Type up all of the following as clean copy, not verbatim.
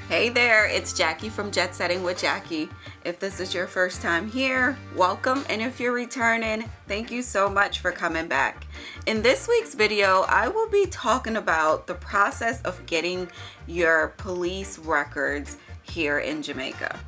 Hey there, it's Jackie from Jet Setting with Jackie. If this is your first time here, welcome, and if you're returning, thank you so much for coming back. In this week's video, I will be talking about the process of getting your police records here in Jamaica.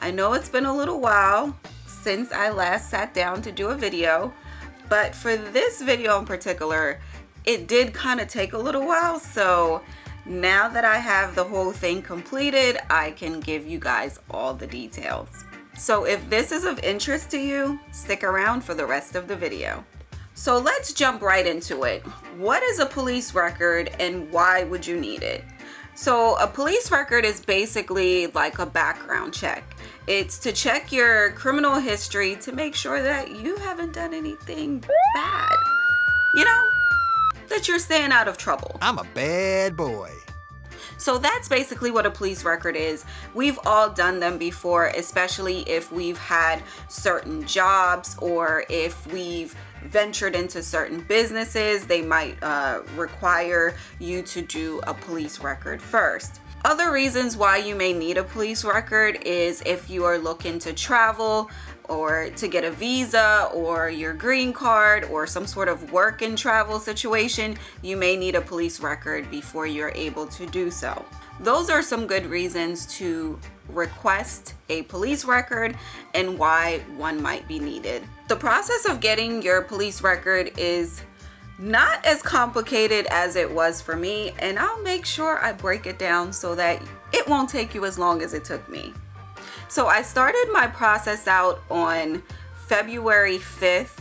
I know it's been a little while since I last sat down to do a video, but for this video in particular, it did kind of take a little while, so now that I have the whole thing completed, I can give you guys all the details. So if this is of interest to you, stick around for the rest of the video. So let's jump right into it. What is a police record and why would you need it? So a police record is basically like a background check. It's to check your criminal history to make sure that you haven't done anything bad. You know, that you're staying out of trouble. I'm a bad boy. So that's basically what a police record is. We've all done them before, especially if we've had certain jobs or if we've ventured into certain businesses. They might require you to do a police record first. Other reasons why you may need a police record is if you are looking to travel or to get a visa or your green card or some sort of work and travel situation, you may need a police record before you're able to do so. Those are some good reasons to request a police record and why one might be needed. The process of getting your police record is not as complicated as it was for me, and I'll make sure I break it down so that it won't take you as long as it took me. So I started my process out on February 5th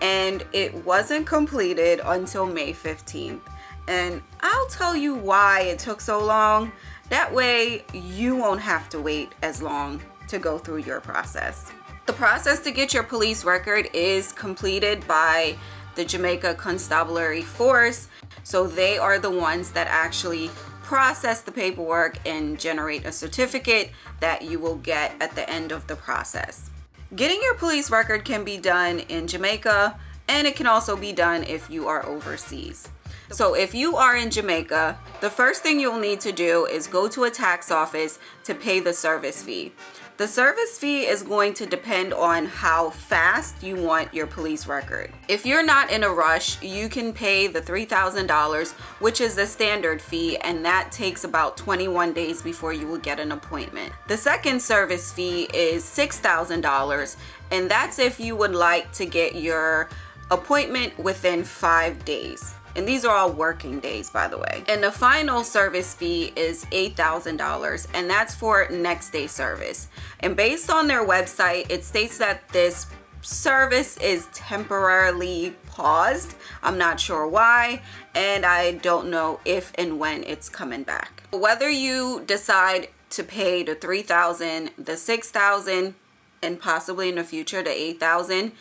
and it wasn't completed until May 15th. And I'll tell you why it took so long. That way you won't have to wait as long to go through your process. The process to get your police record is completed by the Jamaica Constabulary Force. So they are the ones that actually process the paperwork and generate a certificate that you will get at the end of the process. Getting your police record can be done in Jamaica, and it can also be done if you are overseas. So if you are in Jamaica, the first thing you'll need to do is go to a tax office to pay the service fee. The service fee is going to depend on how fast you want your police record. If you're not in a rush, you can pay the $3,000, which is the standard fee, and that takes about 21 days before you will get an appointment. The second service fee is $6,000, and that's if you would like to get your appointment within 5 days. And these are all working days, by the way. And the final service fee is $8,000, and that's for next day service. And based on their website, it states that this service is temporarily paused. I'm not sure why, and I don't know if and when it's coming back. Whether you decide to pay the $3,000, the $6,000, and possibly in the future the $8,000,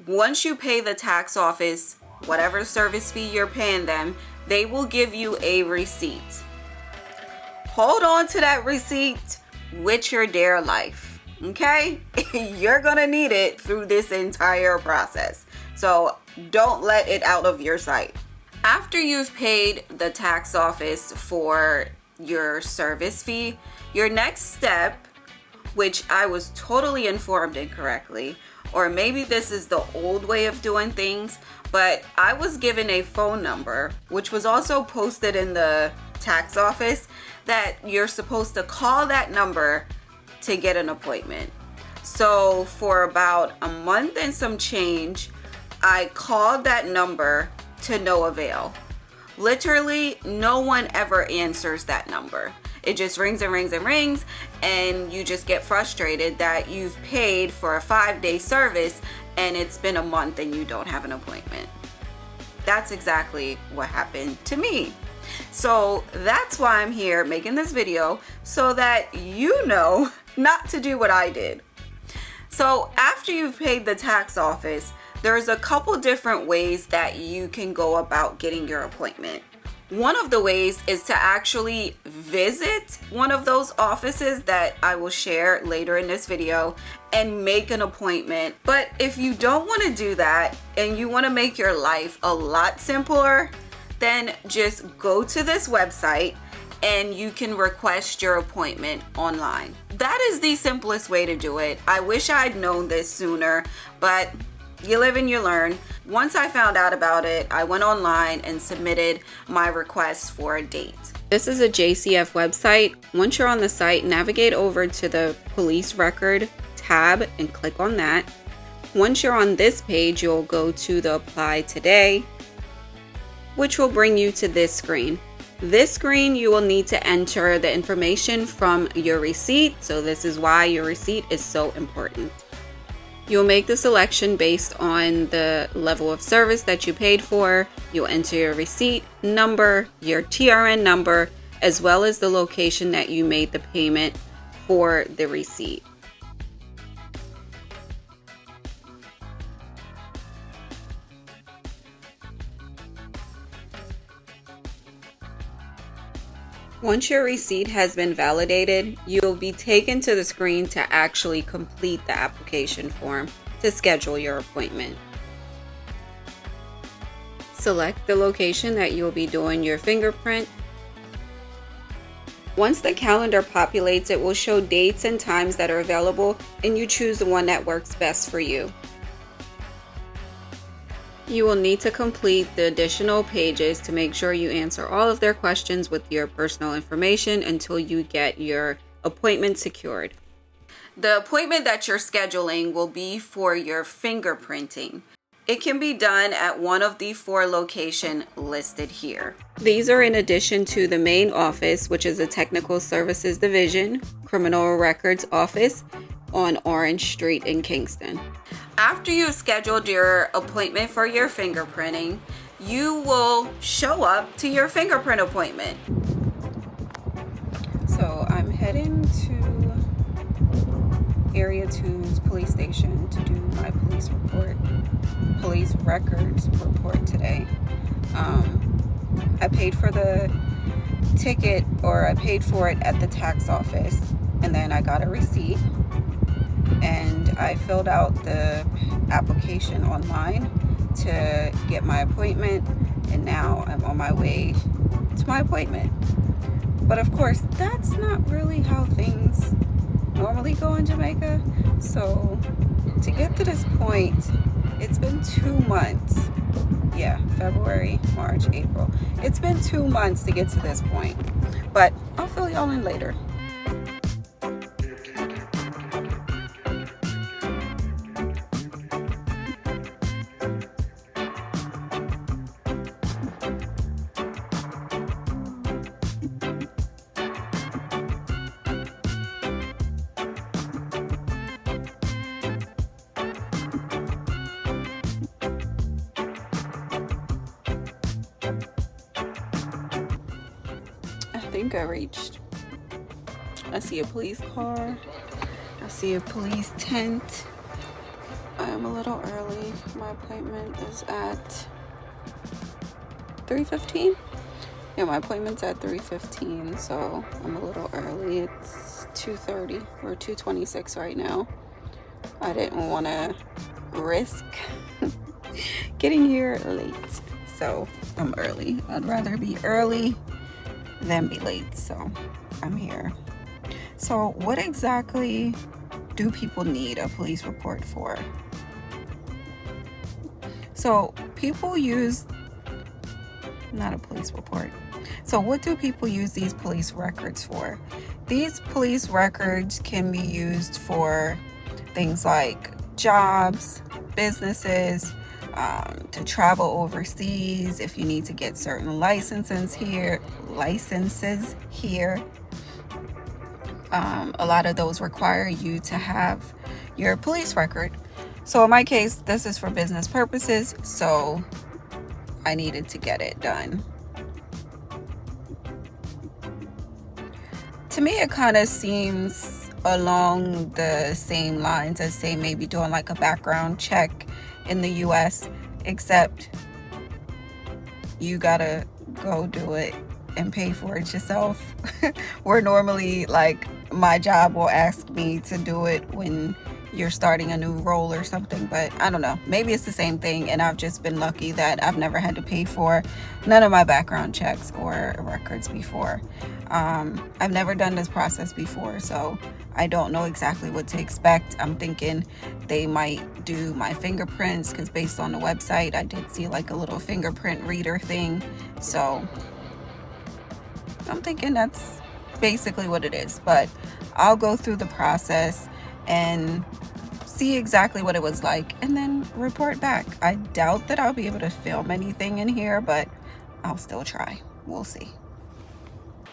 once you pay the tax office whatever service fee you're paying them, they will give you a receipt. Hold on to that receipt with your dear life, okay? You're gonna need it through this entire process, so don't let it out of your sight. After you've paid the tax office for your service fee, your next step, which I was totally informed incorrectly, or maybe this is the old way of doing things, but I was given a phone number, which was also posted in the tax office, that you're supposed to call that number to get an appointment. So for about a month and some change, I called that number to no avail. Literally, no one ever answers that number. It just rings and rings and rings, and you just get frustrated that you've paid for a 5-day service and it's been a month and you don't have an appointment. That's exactly what happened to me. So that's why I'm here making this video, so that you know not to do what I did. So after you've paid the tax office, there's a couple different ways that you can go about getting your appointment. One of the ways is to actually visit one of those offices that I will share later in this video and make an appointment. But if you don't want to do that and you want to make your life a lot simpler, then just go to this website and you can request your appointment online. That is the simplest way to do it. I wish I'd known this sooner, but you live and you learn. Once I found out about it, I went online and submitted my request for a date. This is a JCF website. Once you're on the site, navigate over to the police record tab and click on that. Once you're on this page, you'll go to the apply today, which will bring you to this screen. This screen, you will need to enter the information from your receipt. So this is why your receipt is so important. You'll make the selection based on the level of service that you paid for. You'll enter your receipt number, your TRN number, as well as the location that you made the payment for the receipt. Once your receipt has been validated, you'll be taken to the screen to actually complete the application form to schedule your appointment. Select the location that you'll be doing your fingerprint. Once the calendar populates, it will show dates and times that are available, and you choose the one that works best for you. You will need to complete the additional pages to make sure you answer all of their questions with your personal information until you get your appointment secured. The appointment that you're scheduling will be for your fingerprinting. It can be done at one of the 4 locations listed here. These are in addition to the main office, which is a technical services division, criminal records office on Orange Street in Kingston. After you've scheduled your appointment for your fingerprinting, you will show up to your fingerprint appointment. So I'm heading to Area 2's police station to do my police records report today. I paid for the ticket, or I paid for it at the tax office, and then I got a receipt. And I filled out the application online to get my appointment, and now I'm on my way to my appointment. But of course, that's not really how things normally go in Jamaica. So to get to this point, it's been 2 months. Yeah, February, March, April. It's been 2 months to get to this point, but I'll fill y'all in later. I think I reached. I see a police car. I see a police tent. I am a little early. My appointment is at 3:15. Yeah, my appointment's at 3:15, so I'm a little early. It's 2:30 or 2:26 right now. I didn't want to risk getting here late, so I'm early. I'd rather be early than be late, so I'm here. So what exactly do people need a police report for? So people use, not a police report. So what do people use these police records for? These police records can be used for things like jobs, businesses, to travel overseas, if you need to get certain licenses here. A lot of those require you to have your police record. So in my case, this is for business purposes, so I needed to get it done. To me, it kind of seems along the same lines as, say, maybe doing like a background check in the US, except you gotta go do it and pay for it yourself. Where normally, like, my job will ask me to do it when you're starting a new role or something, but I don't know. Maybe it's the same thing, and I've just been lucky that I've never had to pay for none of my background checks or records before. I've never done this process before, so I don't know exactly what to expect. I'm thinking they might do my fingerprints, because based on the website, I did see like a little fingerprint reader thing. So I'm thinking that's basically what it is, but I'll go through the process and see exactly what it was like and then report back. I doubt that I'll be able to film anything in here, but I'll still try. We'll see.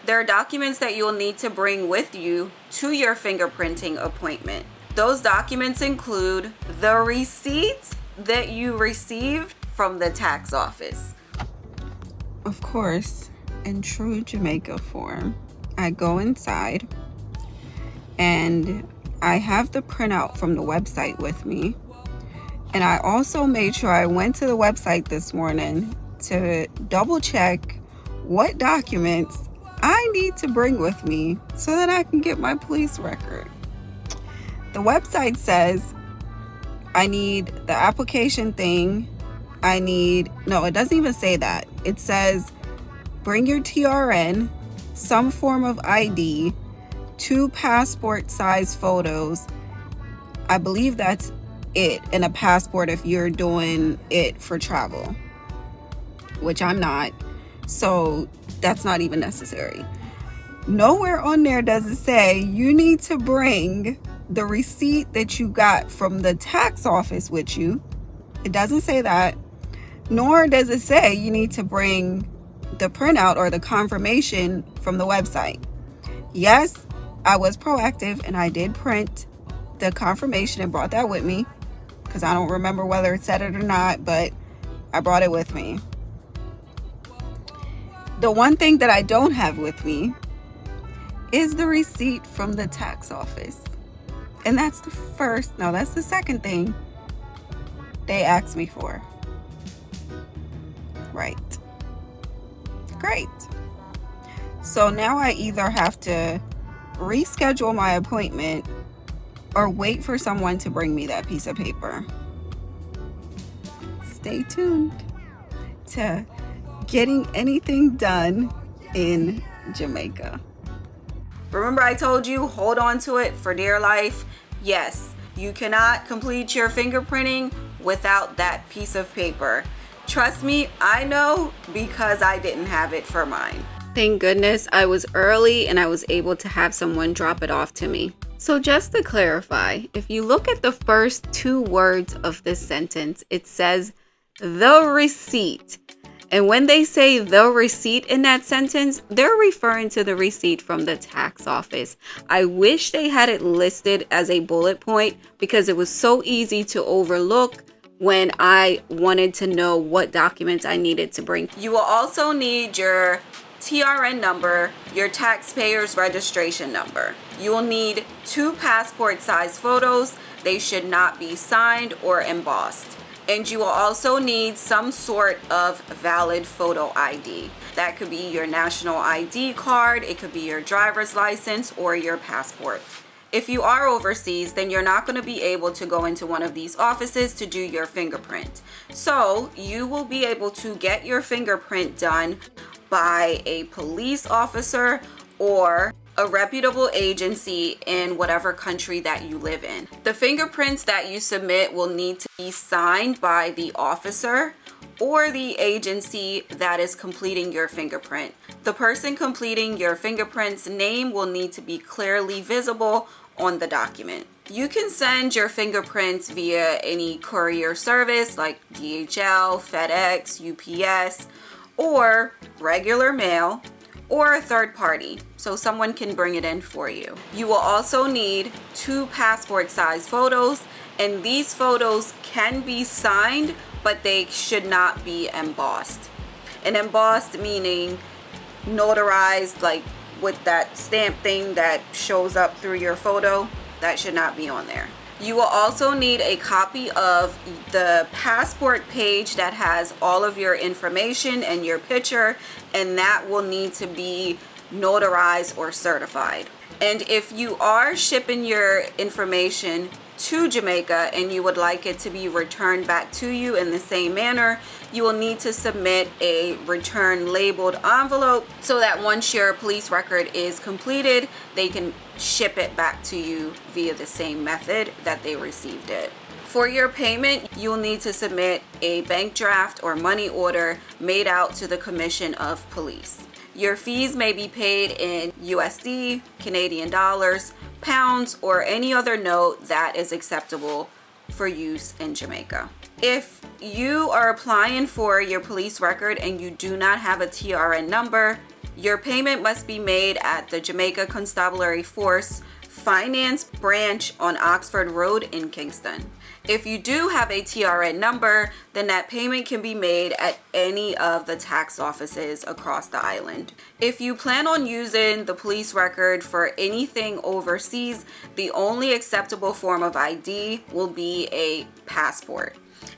There are documents that you'll need to bring with you to your fingerprinting appointment. Those documents include the receipt that you received from the tax office. Of course, in true Jamaica form, I go inside and I have the printout from the website with me. And I also made sure I went to the website this morning to double check what documents I need to bring with me so that I can get my police record. The website says I need the application thing. No, it doesn't even say that. It says bring your TRN, some form of ID, 2 passport size photos. I believe that's it, and a passport if you're doing it for travel, which I'm not. So that's not even necessary. Nowhere on there does it say you need to bring the receipt that you got from the tax office with you. It doesn't say that. Nor does it say you need to bring the printout or the confirmation from the website. Yes, I was proactive and I did print the confirmation and brought that with me, because I don't remember whether it said it or not, but I brought it with me. The one thing that I don't have with me is the receipt from the tax office. And that's the second thing they asked me for. Right. Great. So now I either have to reschedule my appointment or wait for someone to bring me that piece of paper. Stay tuned to getting anything done in Jamaica. Remember I told you, hold on to it for dear life. Yes, you cannot complete your fingerprinting without that piece of paper. Trust me, I know, because I didn't have it for mine. Thank goodness I was early and I was able to have someone drop it off to me. So just to clarify, if you look at the first 2 words of this sentence, it says the receipt. And when they say the receipt in that sentence, they're referring to the receipt from the tax office. I wish they had it listed as a bullet point, because it was so easy to overlook when I wanted to know what documents I needed to bring. You will also need your TRN number, your taxpayer's registration number. You will need 2 passport size photos. They should not be signed or embossed. And you will also need some sort of valid photo ID. That could be your national ID card, it could be your driver's license, or your passport. If you are overseas, then you're not going to be able to go into one of these offices to do your fingerprint. So you will be able to get your fingerprint done by a police officer or a reputable agency in whatever country that you live in. The fingerprints that you submit will need to be signed by the officer or the agency that is completing your fingerprint. The person completing your fingerprints' name will need to be clearly visible on the document. You can send your fingerprints via any courier service like DHL, FedEx, UPS, or regular mail, or a third party, so someone can bring it in for you. You will also need 2 passport size photos, and these photos can be signed, but they should not be embossed. And embossed meaning notarized, like with that stamp thing that shows up through your photo. That should not be on there. You will also need a copy of the passport page that has all of your information and your picture, and that will need to be notarized or certified. And if you are shipping your information to Jamaica and you would like it to be returned back to you in the same manner, you will need to submit a return labeled envelope so that once your police record is completed, they can ship it back to you via the same method that they received it. For your payment, you'll need to submit a bank draft or money order made out to the Commission of Police. Your fees may be paid in USD, Canadian dollars, pounds, or any other note that is acceptable for use in Jamaica. If you are applying for your police record and you do not have a TRN number, your payment must be made at the Jamaica Constabulary Force Finance Branch on Oxford Road in Kingston. If you do have a TRN number, then that payment can be made at any of the tax offices across the island. If you plan on using the police record for anything overseas, the only acceptable form of ID will be a passport.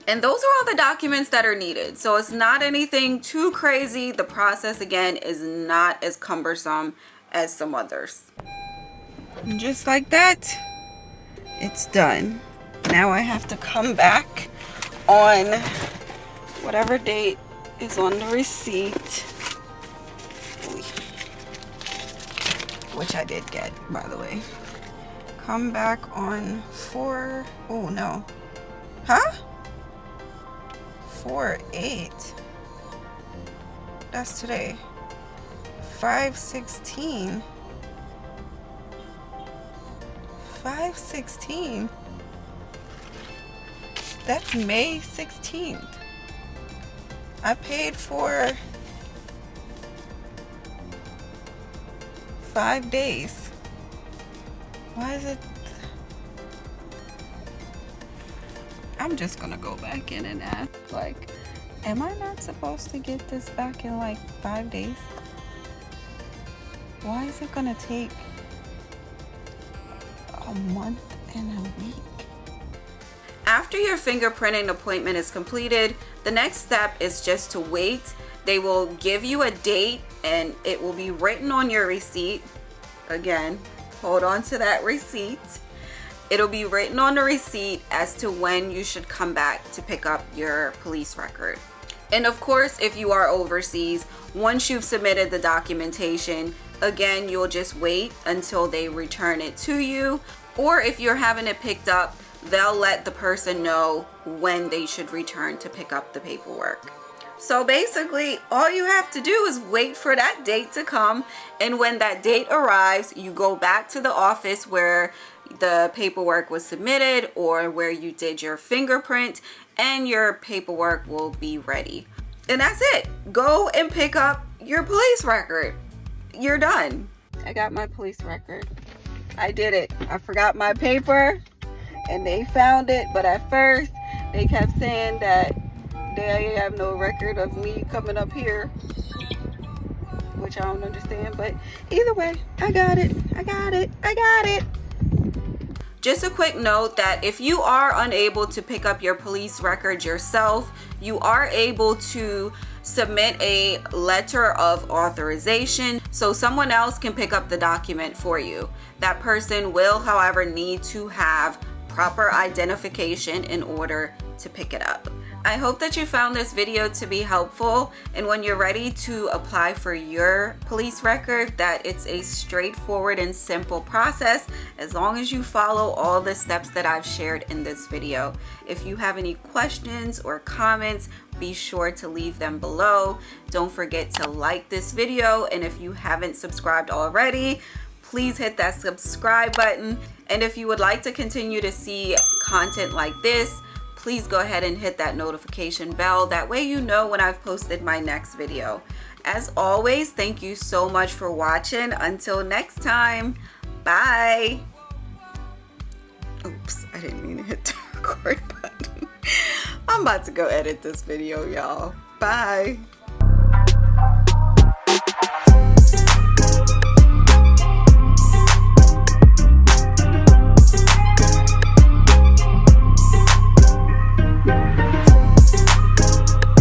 And those are all the documents that are needed. So it's not anything too crazy. The process, again, is not as cumbersome as some others. And just like that, it's done. Now I have to come back on whatever date is on the receipt, which I did get, by the way. Come back on 4/8. That's today. 5/16. 5/16. That's May 16th. I paid for 5 days. Why is it? I'm just gonna go back in and ask, like, am I not supposed to get this back in like 5 days? Why is it gonna take a month and a week? After your fingerprinting appointment is completed, the next step is just to wait. They will give you a date and it will be written on your receipt. Again, hold on to that receipt. It'll be written on the receipt as to when you should come back to pick up your police record. And of course, if you are overseas, once you've submitted the documentation, again, you'll just wait until they return it to you. Or if you're having it picked up, they'll let the person know when they should return to pick up the paperwork. So basically, all you have to do is wait for that date to come. And when that date arrives, you go back to the office where the paperwork was submitted or where you did your fingerprint, and your paperwork will be ready. And that's it. Go and pick up your police record. You're done. I got my police record. I did it. I forgot my paper and they found it, but at first they kept saying that they have no record of me coming up here, which I don't understand, but either way, I got it. Just a quick note that if you are unable to pick up your police record yourself, you are able to submit a letter of authorization so someone else can pick up the document for you. That person will, however, need to have proper identification in order to pick it up. I hope that you found this video to be helpful, and when you're ready to apply for your police record, that it's a straightforward and simple process as long as you follow all the steps that I've shared in this video. If you have any questions or comments, be sure to leave them below. Don't forget to like this video, and if you haven't subscribed already, please hit that subscribe button. And if you would like to continue to see content like this, please go ahead and hit that notification bell. That way you know when I've posted my next video. As always, thank you so much for watching. Until next time, bye. Oops, I didn't mean to hit the record button. I'm about to go edit this video, y'all. Bye.